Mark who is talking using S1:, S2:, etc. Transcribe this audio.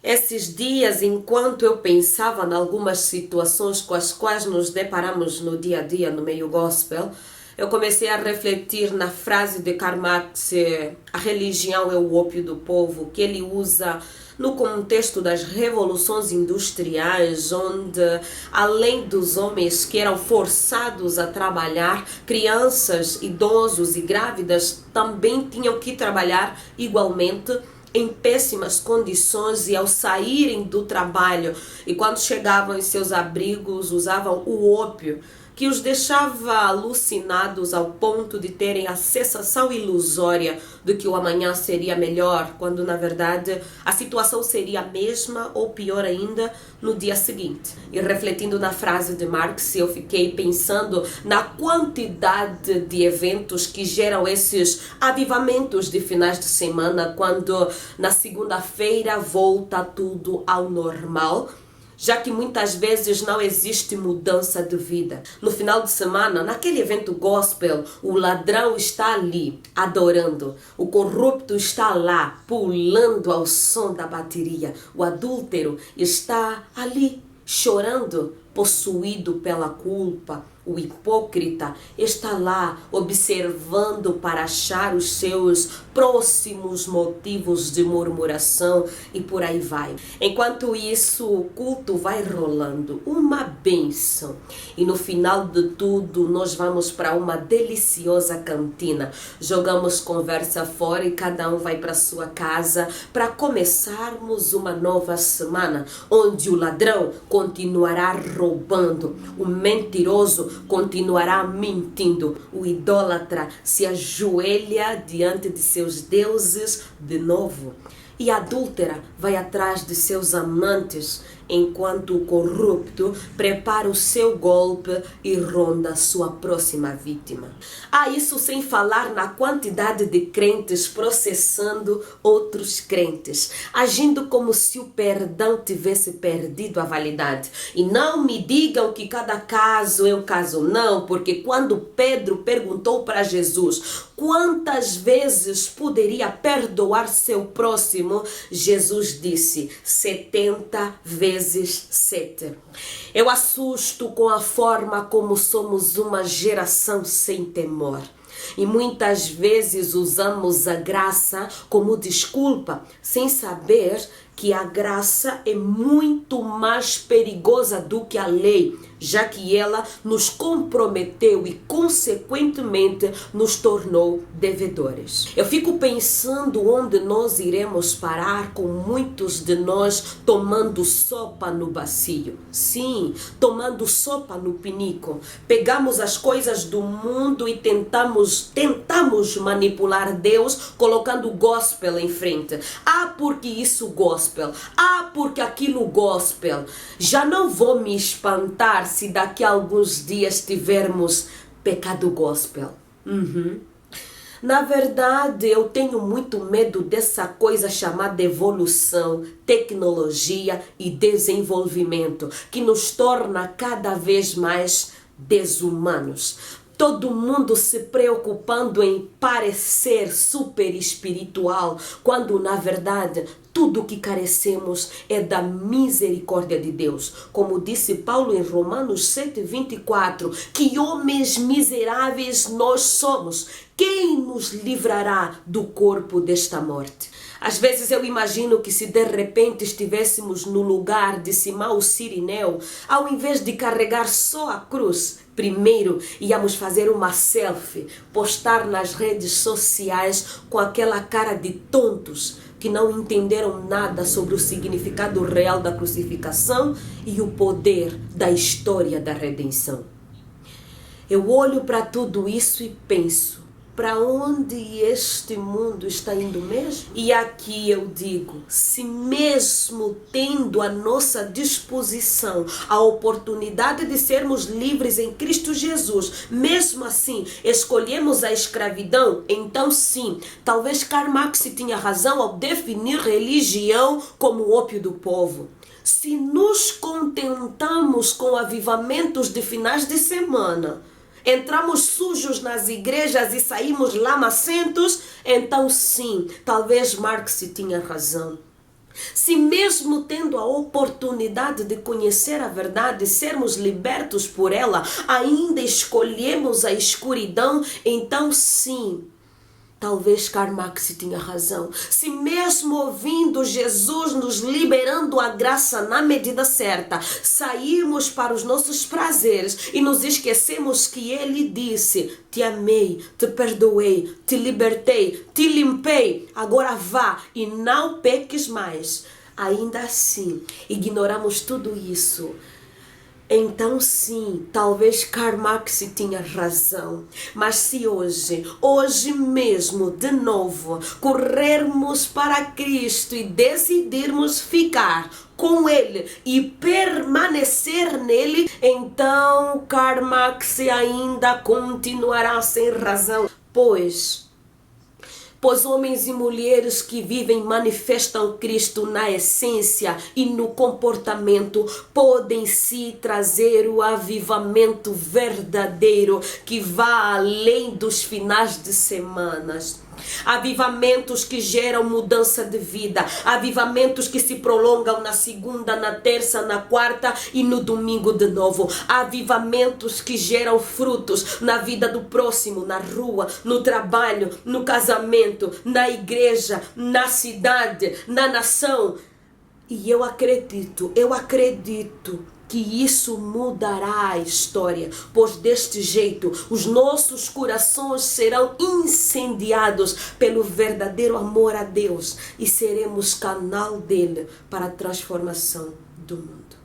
S1: Esses dias, enquanto eu pensava em algumas situações com as quais nos deparamos no dia a dia no meio gospel, eu comecei a refletir na frase de Karl Marx, a religião é o ópio do povo, que ele usa no contexto das revoluções industriais, onde, além dos homens que eram forçados a trabalhar, crianças, idosos e grávidas também tinham que trabalhar igualmente em péssimas condições, e ao saírem do trabalho e quando chegavam em seus abrigos usavam o ópio, que os deixava alucinados ao ponto de terem a sensação ilusória de que o amanhã seria melhor, quando na verdade a situação seria a mesma ou pior ainda no dia seguinte. E refletindo na frase de Marx, eu fiquei pensando na quantidade de eventos que geram esses avivamentos de finais de semana, quando na segunda-feira volta tudo ao normal, já que muitas vezes não existe mudança de vida. No final de semana, naquele evento gospel, o ladrão está ali, adorando. O corrupto está lá, pulando ao som da bateria. O adúltero está ali, chorando, possuído pela culpa. O hipócrita está lá observando para achar os seus próximos motivos de murmuração e por aí vai. Enquanto isso, o culto vai rolando, uma bênção. E no final de tudo, nós vamos para uma deliciosa cantina. Jogamos conversa fora e cada um vai para sua casa para começarmos uma nova semana, onde o ladrão continuará roubando, o mentiroso continuará mentindo, o idólatra se ajoelha diante de seus deuses de novo, e a adúltera vai atrás de seus amantes, enquanto o corrupto prepara o seu golpe e ronda sua próxima vítima. Isso sem falar na quantidade de crentes processando outros crentes, agindo como se o perdão tivesse perdido a validade. E não me digam que cada caso é um caso, não, porque quando Pedro perguntou para Jesus quantas vezes poderia perdoar seu próximo, Jesus disse 70 vezes 7. Eu assusto com a forma como somos uma geração sem temor. E muitas vezes usamos a graça como desculpa, sem saber que a graça é muito mais perigosa do que a lei, já que ela nos comprometeu e, consequentemente, nos tornou devedores. Eu fico pensando onde nós iremos parar com muitos de nós tomando sopa no bacio. Sim, tomando sopa no pinico. Pegamos as coisas do mundo e tentamos manipular Deus colocando o gospel em frente. Porque isso gospel. Porque aquilo gospel. Já não vou me espantar se daqui a alguns dias tivermos pecado gospel. Na verdade, eu tenho muito medo dessa coisa chamada evolução, tecnologia e desenvolvimento, que nos torna cada vez mais desumanos. Todo mundo se preocupando em parecer super espiritual, quando na verdade tudo o que carecemos é da misericórdia de Deus. Como disse Paulo em Romanos 7:24, que homens miseráveis nós somos. Quem nos livrará do corpo desta morte? Às vezes eu imagino que se de repente estivéssemos no lugar de Simão o Cirineu, ao invés de carregar só a cruz, primeiro íamos fazer uma selfie, postar nas redes sociais com aquela cara de tontos que não entenderam nada sobre o significado real da crucificação e o poder da história da redenção. Eu olho para tudo isso e penso, para onde este mundo está indo mesmo? E aqui eu digo, se mesmo tendo à nossa disposição a oportunidade de sermos livres em Cristo Jesus, mesmo assim escolhemos a escravidão, então sim, talvez Karl Marx tinha razão ao definir religião como o ópio do povo. Se nos contentamos com avivamentos de finais de semana, entramos sujos nas igrejas e saímos lamacentos, então sim, talvez Marx tinha razão. Se mesmo mesmo tendo a oportunidade de conhecer a verdade, sermos libertos por ela, ainda escolhemos a escuridão, então sim, talvez Karl Marx tinha razão. Se mesmo ouvindo Jesus nos liberando a graça na medida certa, sairmos para os nossos prazeres e nos esquecemos que Ele disse: te amei, te perdoei, te libertei, te limpei, agora vá e não peques mais. Ainda assim, ignoramos tudo isso. Então sim, talvez Karl Marx tinha razão, mas se hoje mesmo, de novo, corrermos para Cristo e decidirmos ficar com Ele e permanecer nele, então Karl Marx ainda continuará sem razão, pois homens e mulheres que vivem manifestam Cristo na essência e no comportamento podem sim trazer o avivamento verdadeiro que vá além dos finais de semanas. Avivamentos que geram mudança de vida, avivamentos que se prolongam na segunda, na terça, na quarta e no domingo de novo, avivamentos que geram frutos na vida do próximo, na rua, no trabalho, no casamento, na igreja, na cidade, na nação. E eu acredito que isso mudará a história, pois deste jeito os nossos corações serão incendiados pelo verdadeiro amor a Deus e seremos canal dele para a transformação do mundo.